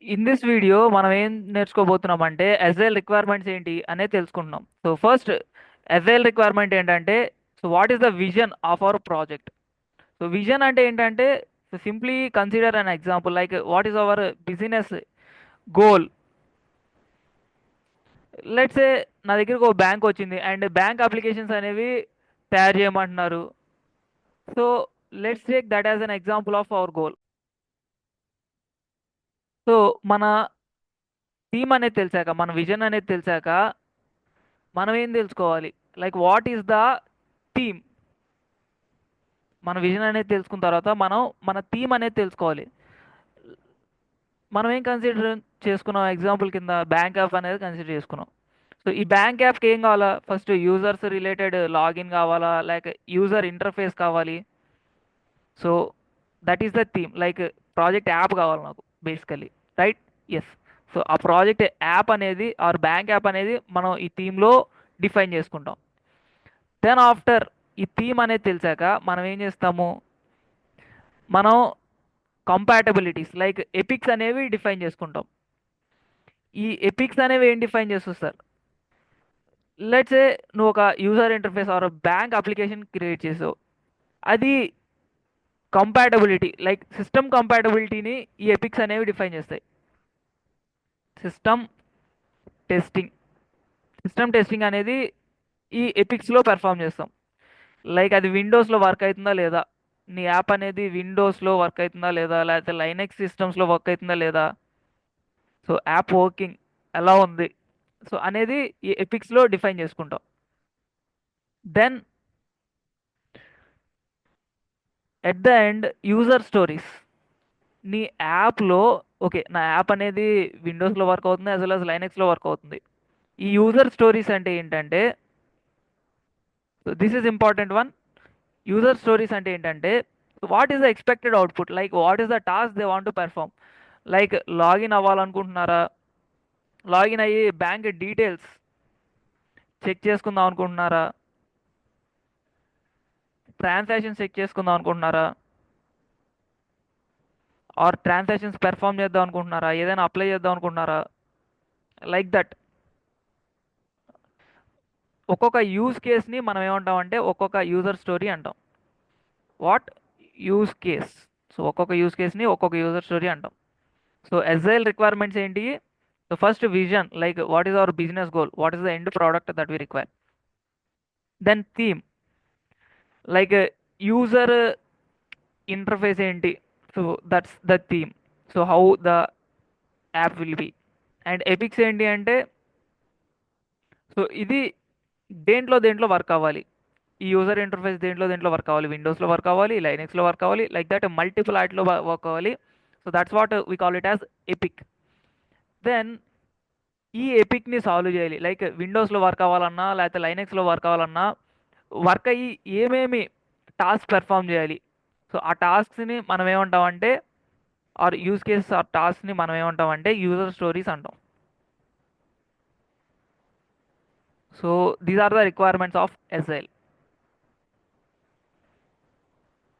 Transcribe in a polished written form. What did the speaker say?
In this video మనం ఏం నేర్చుకోబోతున్నాం అంటే ఎస్ఐఎల్ రిక్వైర్మెంట్స్ ఏంటి అనేది తెలుసుకుంటున్నాం. సో ఫస్ట్ ఎస్ఐఎల్ రిక్వైర్మెంట్ ఏంటంటే, so what is the vision of our project. So vision అంటే ఏంటంటే, so simply consider an example like what is our business goal. Let's a నా దగ్గరకు ఒక బ్యాంక్ వచ్చింది అండ్ బ్యాంక్ అప్లికేషన్స్ అనేవి తయారు చేయమంటున్నారు. So let's take that as an example of our goal. So మన థీమ్ అనేది తెలిసాక, మన విజన్ అనేది తెలిసాక మనం ఏం తెలుసుకోవాలి, like what is the theme. మన విజన్ అనేది తెలుసుకున్న తర్వాత మనం మన థీమ్ అనేది తెలుసుకోవాలి. మనం ఏం కన్సిడర్ చేసుకున్నాం, ఎగ్జాంపుల్ కింద బ్యాంక్ యాప్ అనేది కన్సిడర్ చేసుకున్నాం. సో ఈ బ్యాంక్ యాప్కి ఏం కావాలా, ఫస్ట్ యూజర్స్ రిలేటెడ్ లాగిన్ కావాలా, లైక్ యూజర్ ఇంటర్ఫేస్ కావాలి. So that is the theme, like project app కావాలి నాకు బేసికలీ, రైట్? ఎస్. సో ఆ ప్రాజెక్ట్ యాప్ అనేది ఆర్ బ్యాంక్ యాప్ అనేది మనం ఈ థీమ్లో డిఫైన్ చేసుకుంటాం. దెన్ ఆఫ్టర్ ఈ థీమ్ అనేది తెలిసాక మనం ఏం చేస్తాము, మనం కంపాటబిలిటీస్ లైక్ ఎపిక్స్ అనేవి డిఫైన్ చేసుకుంటాం. ఈ ఎపిక్స్ అనేవి ఏం డిఫైన్ చేస్తుంది సార్, లెట్స్ ఏ నువ్వు ఒక user interface or bank application create చేసావు. అది కంపాటబిలిటీ లైక్ సిస్టమ్ కంపాటబిలిటీని ఈ ఎపిక్స్ అనేవి డిఫైన్ చేస్తాయి. సిస్టమ్ టెస్టింగ్, సిస్టమ్ టెస్టింగ్ అనేది ఈ ఎపిక్స్లో పెర్ఫామ్ చేస్తాం. లైక్ అది విండోస్లో వర్క్ అవుతుందా లేదా, నీ యాప్ అనేది విండోస్లో వర్క్ అవుతుందా లేదా, లేకపోతే లైనెక్స్ సిస్టమ్స్లో వర్క్ అవుతుందా లేదా, సో యాప్ వర్కింగ్ ఎలా ఉంది, సో అనేది ఈ ఎపిక్స్లో డిఫైన్ చేసుకుంటాం. Then at the end user stories. నీ యాప్లో, ఓకే నా యాప్ అనేది విండోస్లో వర్క్ అవుతుంది యాజ్ వెల్ as లైనెక్స్లో వర్క్ అవుతుంది. ఈ యూజర్ స్టోరీస్ అంటే ఏంటంటే, so this is important one. User stories అంటే ఏంటంటే, what is the expected output, like what is the task they want to perform. Like login అవ్వాలనుకుంటున్నారా, లాగిన్ అయ్యి బ్యాంక్ డీటెయిల్స్ చెక్ చేసుకుందాం అనుకుంటున్నారా, ట్రాన్సాక్షన్స్ చెక్ చేసుకుందాం అనుకుంటున్నారా, ఆర్ ట్రాన్సాక్షన్స్ పెర్ఫామ్ చేద్దాం అనుకుంటున్నారా, ఏదైనా అప్లై చేద్దాం అనుకుంటున్నారా, లైక్ దట్. ఒక్కొక్క యూజ్ కేస్ని మనం ఏమంటామంటే ఒక్కొక్క యూజర్ స్టోరీ అంటాం. వాట్ యూజ్ కేస్, సో ఒక్కొక్క యూజ్ కేస్ని ఒక్కొక్క యూజర్ స్టోరీ అంటాం. సో ఎస్ఐఎల్ రిక్వైర్మెంట్స్ ఏంటి, so first vision like what is our business goal, what is the end product that we require. Then theme like user interface ఏంటి, so that's the theme, so how the app will be. And epics ఏంటి అంటే, so ఇది దేంట్లో దేంట్లో work అవ్వాలి, ఈ user interface దేంట్లో దేంట్లో వర్క్ అవ్వాలి, విండోస్లో వర్క్ అవ్వాలి, లైనెక్స్లో వర్క్ అవ్వాలి, లైక్ దట్ మల్టిపుల్ వాటిలో వర్క్ అవ్వాలి. So that's what we call it as epic. Then ఈ ఎపిక్ని సాల్వ్ చేయాలి, లైక్ విండోస్లో వర్క్ అవ్వాలన్నా లేకపోతే లైనెక్స్లో వర్క్ అవ్వాలన్నా వర్క్ అయ్యి ఏమేమి టాస్క్ పెర్ఫామ్ చేయాలి, సో ఆ టాస్క్ని మనం ఏమంటామంటే, ఆర్ యూజ్ కేసెస్ ఆర్ టాస్క్ని మనం ఏమంటామంటే యూజర్ స్టోరీస్ అంటాం. So these are the requirements of SIL.